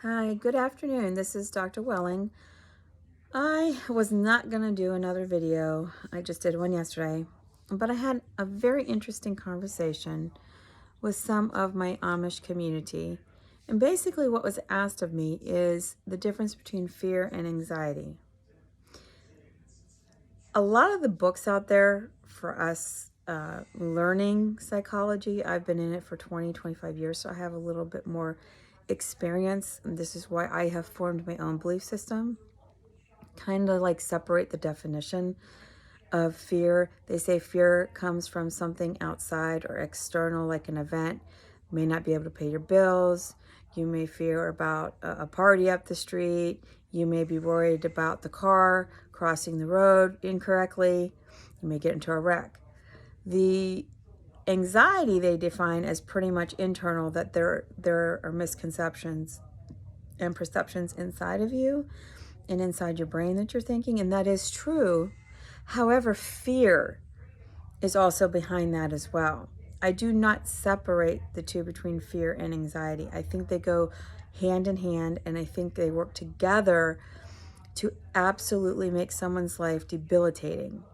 Hi, good afternoon. This is Dr. Welling. I was not going to do another video. I just did one yesterday, but I had a very interesting conversation with some of my Amish community. And basically what was asked of me is the difference between fear and anxiety. A lot of the books out there for us learning psychology, I've been in it for 25 years, so I have a little bit more experience. And this is why I have formed my own belief system. Kind of like separate the definition of fear. They say fear comes from something outside or external, like an event. You may not be able to pay your bills. You may fear about a party up the street. You may be worried about the car crossing the road incorrectly. You may get into a wreck. The anxiety they define as pretty much internal, that there are misconceptions and perceptions inside of you and inside your brain that you're thinking, and that is true. However, fear is also behind that as well. I do not separate the two between fear and anxiety. I think they go hand in hand, and I think they work together to absolutely make someone's life debilitating.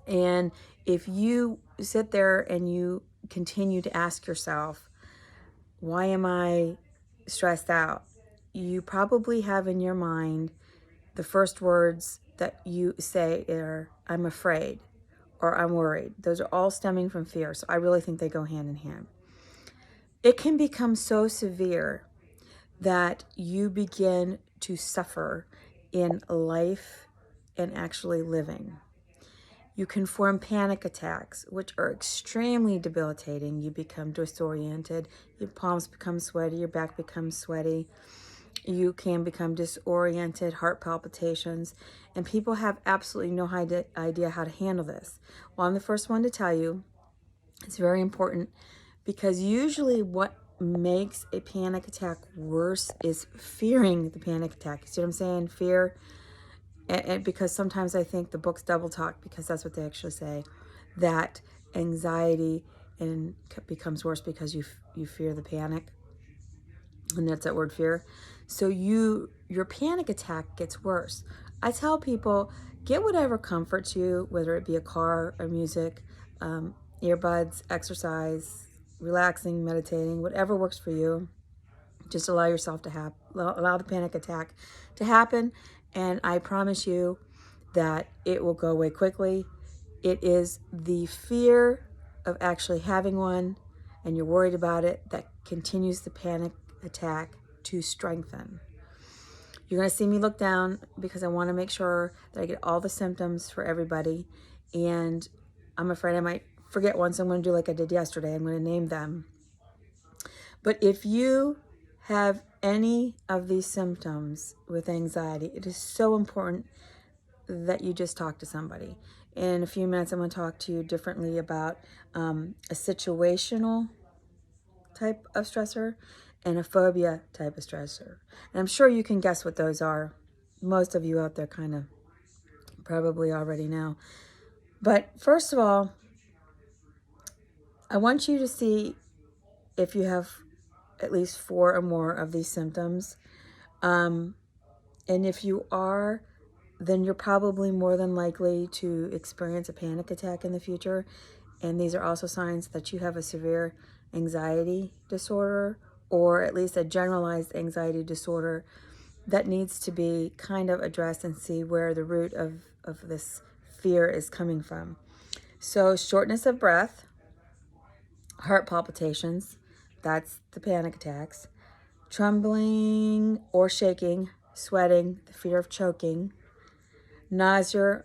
And if you sit there and you continue to ask yourself, why am I stressed out? You probably have in your mind the first words that you say are, I'm afraid, or I'm worried. Those are all stemming from fear. So I really think they go hand in hand. It can become so severe that you begin to suffer in life and actually living. You can form panic attacks, which are extremely debilitating. You become disoriented, your palms become sweaty, your back becomes sweaty. You can become disoriented, heart palpitations, and people have absolutely no idea how to handle this. Well, I'm the first one to tell you it's very important, because usually what makes a panic attack worse is fearing the panic attack. You see what I'm saying? Fear. And because sometimes I think the books double talk, because that's what they actually say, that anxiety and becomes worse because you fear the panic. And that's that word fear. So your panic attack gets worse. I tell people, get whatever comforts you, whether it be a car or music, earbuds, exercise, relaxing, meditating, whatever works for you. Just allow yourself to allow the panic attack to happen. And I promise you that it will go away quickly. It is the fear of actually having one, and you're worried about it, that continues the panic attack to strengthen. You're going to see me look down because I want to make sure that I get all the symptoms for everybody. And I'm afraid I might forget one, so I'm going to do like I did yesterday. I'm going to name them. But if you have any of these symptoms with anxiety, it is so important that you just talk to somebody. In a few minutes, I'm going to talk to you differently about a situational type of stressor and a phobia type of stressor. And I'm sure you can guess what those are. Most of you out there kind of probably already know. But first of all, I want you to see if you have at least 4 or more of these symptoms. And if you are, then you're probably more than likely to experience a panic attack in the future. And these are also signs that you have a severe anxiety disorder, or at least a generalized anxiety disorder that needs to be kind of addressed and see where the root of this fear is coming from. So shortness of breath, heart palpitations, that's the panic attacks, trembling or shaking, sweating, the fear of choking, nausea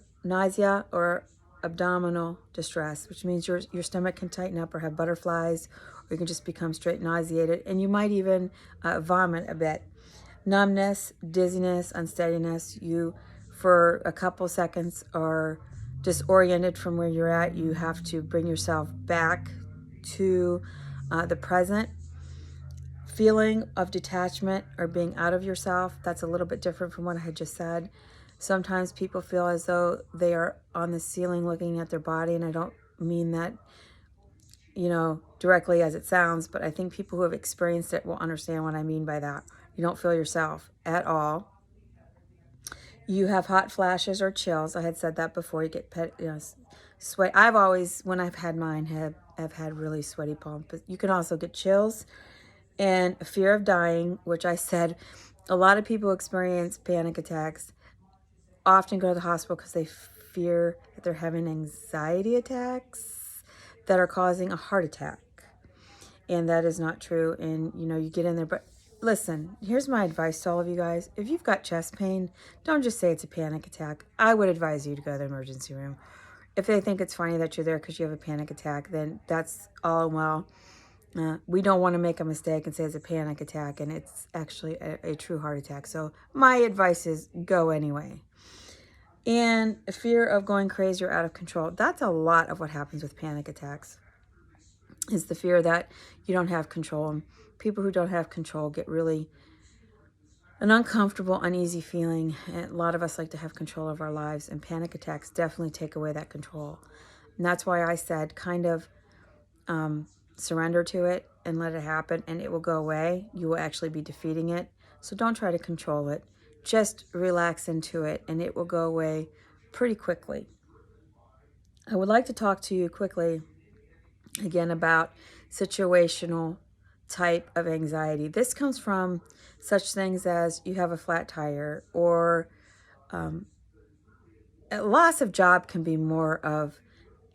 or abdominal distress, which means your stomach can tighten up or have butterflies, or you can just become straight nauseated, and you might even vomit a bit. Numbness, dizziness, unsteadiness. You, for a couple seconds, are disoriented from where you're at. You have to bring yourself back to the present. Feeling of detachment or being out of yourself, that's a little bit different from what I had just said. Sometimes people feel as though they are on the ceiling looking at their body, and I don't mean that you know, directly as it sounds, but I think people who have experienced it will understand what I mean by that. You don't feel yourself at all. You have hot flashes or chills. I had said that before. You get sweat. I've always, when I've had mine, have had really sweaty palms. But you can also get chills and a fear of dying, which I said a lot of people experience panic attacks, often go to the hospital because they fear that they're having anxiety attacks that are causing a heart attack. And that is not true. And, you know, you get in there. But listen, here's my advice to all of you guys. If you've got chest pain, don't just say it's a panic attack. I would advise you to go to the emergency room. If they think it's funny that you're there because you have a panic attack, then that's all well. We don't want to make a mistake and say it's a panic attack, and it's actually a true heart attack. So my advice is go anyway. And a fear of going crazy or out of control. That's a lot of what happens with panic attacks, is the fear that you don't have control. And people who don't have control get really an uncomfortable, uneasy feeling. And a lot of us like to have control of our lives, and panic attacks definitely take away that control. And that's why I said kind of surrender to it and let it happen, and it will go away. You will actually be defeating it. So don't try to control it. Just relax into it, and it will go away pretty quickly. I would like to talk to you quickly again about situational type of anxiety. This comes from such things as you have a flat tire, or a loss of job can be more of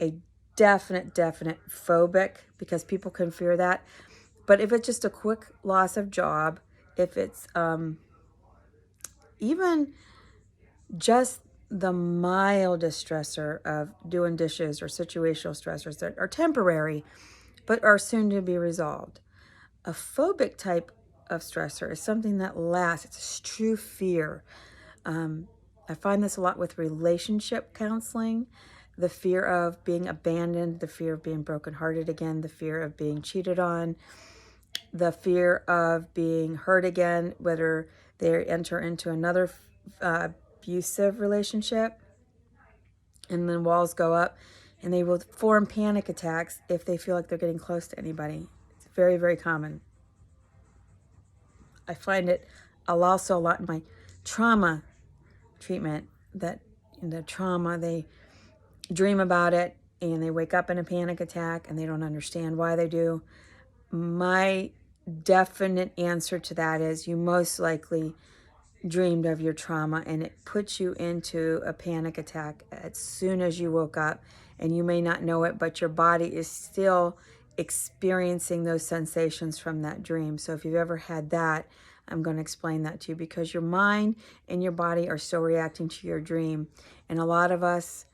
a definite phobic, because people can fear that. But if it's just a quick loss of job, if it's even just the mildest stressor of doing dishes, or situational stressors that are temporary but are soon to be resolved. A phobic type of stressor is something that lasts. It's a true fear. I find this a lot with relationship counseling. The fear of being abandoned, the fear of being brokenhearted again, the fear of being cheated on, the fear of being hurt again, whether they enter into another abusive relationship, and then walls go up, and they will form panic attacks if they feel like they're getting close to anybody. It's very common. I find it also a lot in my trauma treatment, that in the trauma, they dream about it and they wake up in a panic attack and they don't understand why they do. My definite answer to that is you most likely dreamed of your trauma, and it puts you into a panic attack as soon as you woke up, and you may not know it, but your body is still experiencing those sensations from that dream. So if you've ever had that, I'm going to explain that to you, because your mind and your body are still reacting to your dream. And a lot of us,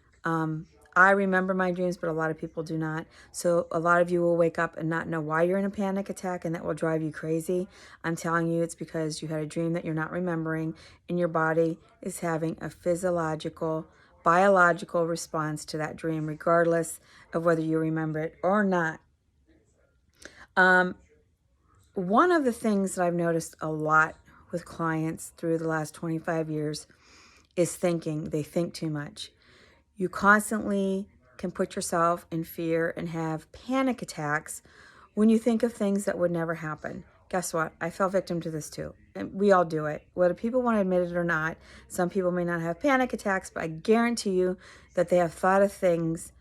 I remember my dreams, but a lot of people do not. So a lot of you will wake up and not know why you're in a panic attack, and that will drive you crazy. I'm telling you, it's because you had a dream that you're not remembering, and your body is having a physiological, biological response to that dream, regardless of whether you remember it or not. One of the things that I've noticed a lot with clients through the last 25 years is thinking. They think too much. You constantly can put yourself in fear and have panic attacks when you think of things that would never happen. Guess what? I fell victim to this too. And we all do it. Whether people want to admit it or not, some people may not have panic attacks, but I guarantee you that they have thought of things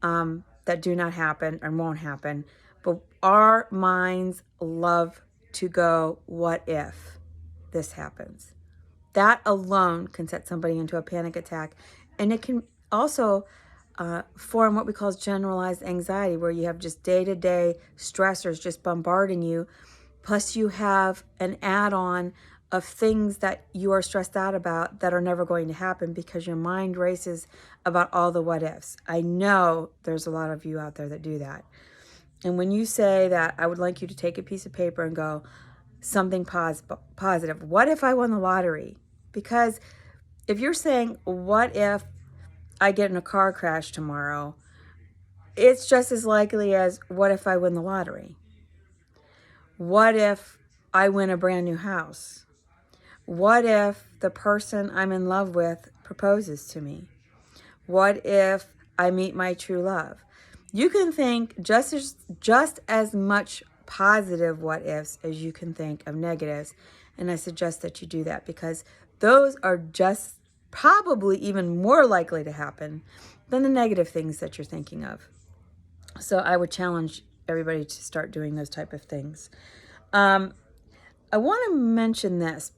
that do not happen and won't happen. But our minds love to go, what if this happens? That alone can set somebody into a panic attack. And it can also form what we call generalized anxiety, where you have just day-to-day stressors just bombarding you. Plus you have an add-on of things that you are stressed out about that are never going to happen, because your mind races about all the what ifs. I know there's a lot of you out there that do that. And when you say that, I would like you to take a piece of paper and go, something positive. What if I won the lottery? Because if you're saying, what if I get in a car crash tomorrow, it's just as likely as, what if I win the lottery? What if I win a brand new house? What if the person I'm in love with proposes to me? What if I meet my true love? You can think just as much positive what ifs as you can think of negatives. And I suggest that you do that because those are just probably even more likely to happen than the negative things that you're thinking of. So I would challenge everybody to start doing those type of things. I want to mention this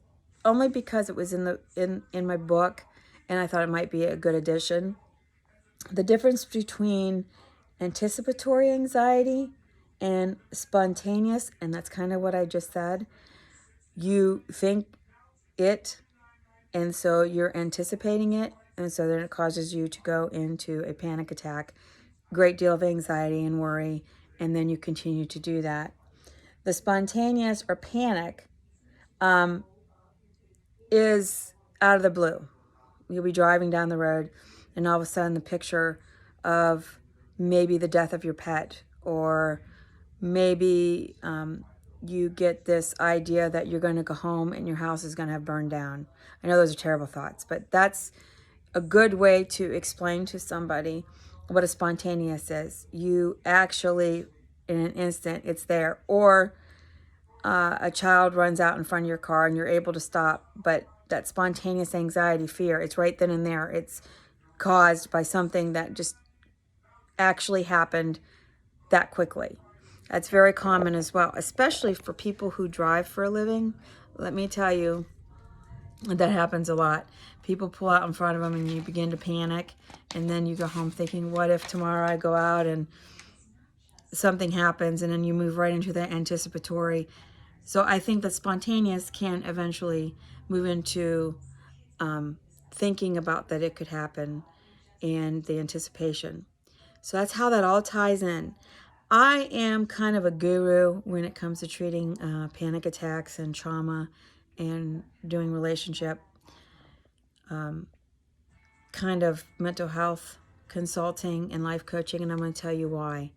only because it was in my book and I thought it might be a good addition. The difference between anticipatory anxiety and spontaneous, and that's kind of what I just said. You think it, and so you're anticipating it, and so then it causes you to go into a panic attack, great deal of anxiety and worry, and then you continue to do that. The spontaneous or panic is out of the blue. You'll be driving down the road, and all of a sudden the picture of maybe the death of your pet, or maybe you get this idea that you're going to go home and your house is going to have burned down. I know those are terrible thoughts, but that's a good way to explain to somebody what a spontaneous is. You actually, in an instant, it's there. Or a child runs out in front of your car and you're able to stop, but that spontaneous anxiety, fear, it's right then and there. It's caused by something that just actually happened that quickly. That's very common as well, especially for people who drive for a living. Let me tell you, that happens a lot. People pull out in front of them and you begin to panic, and then you go home thinking, what if tomorrow I go out and something happens, and then you move right into the anticipatory. So I think that spontaneous can eventually move into thinking about that it could happen and the anticipation. So that's how that all ties in. I am kind of a guru when it comes to treating panic attacks and trauma and doing relationship kind of mental health consulting and life coaching, and I'm going to tell you why.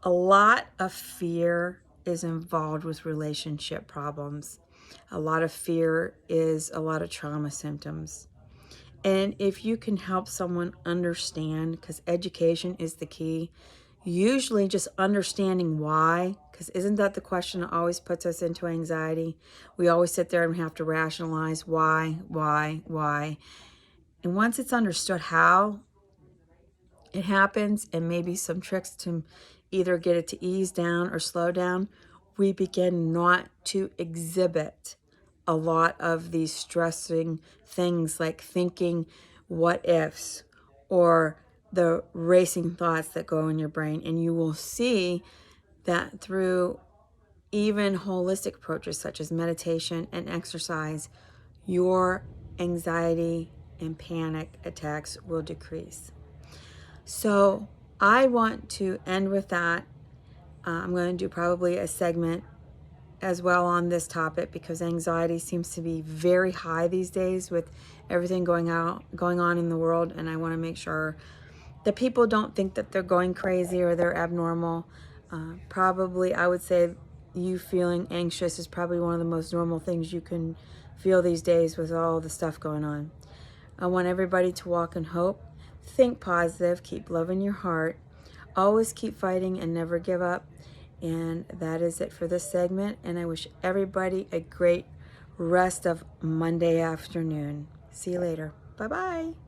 A lot of fear is involved with relationship problems. A lot of fear is a lot of trauma symptoms. And if you can help someone understand, because education is the key, usually just understanding why, because isn't that the question that always puts us into anxiety? We always sit there and have to rationalize why. And once it's understood how it happens, and maybe some tricks to either get it to ease down or slow down, we begin not to exhibit a lot of these stressing things like thinking what ifs or the racing thoughts that go in your brain. And you will see that through even holistic approaches such as meditation and exercise, your anxiety and panic attacks will decrease. So I want to end with that. I'm going to do probably a segment as well on this topic because anxiety seems to be very high these days with everything going on in the world, and I want to make sure that people don't think that they're going crazy or they're abnormal. Probably, I would say you feeling anxious is probably one of the most normal things you can feel these days with all the stuff going on. I want everybody to walk in hope, think positive, keep loving your heart, always keep fighting and never give up. And that is it for this segment. And I wish everybody a great rest of Monday afternoon. See you later. Bye-bye.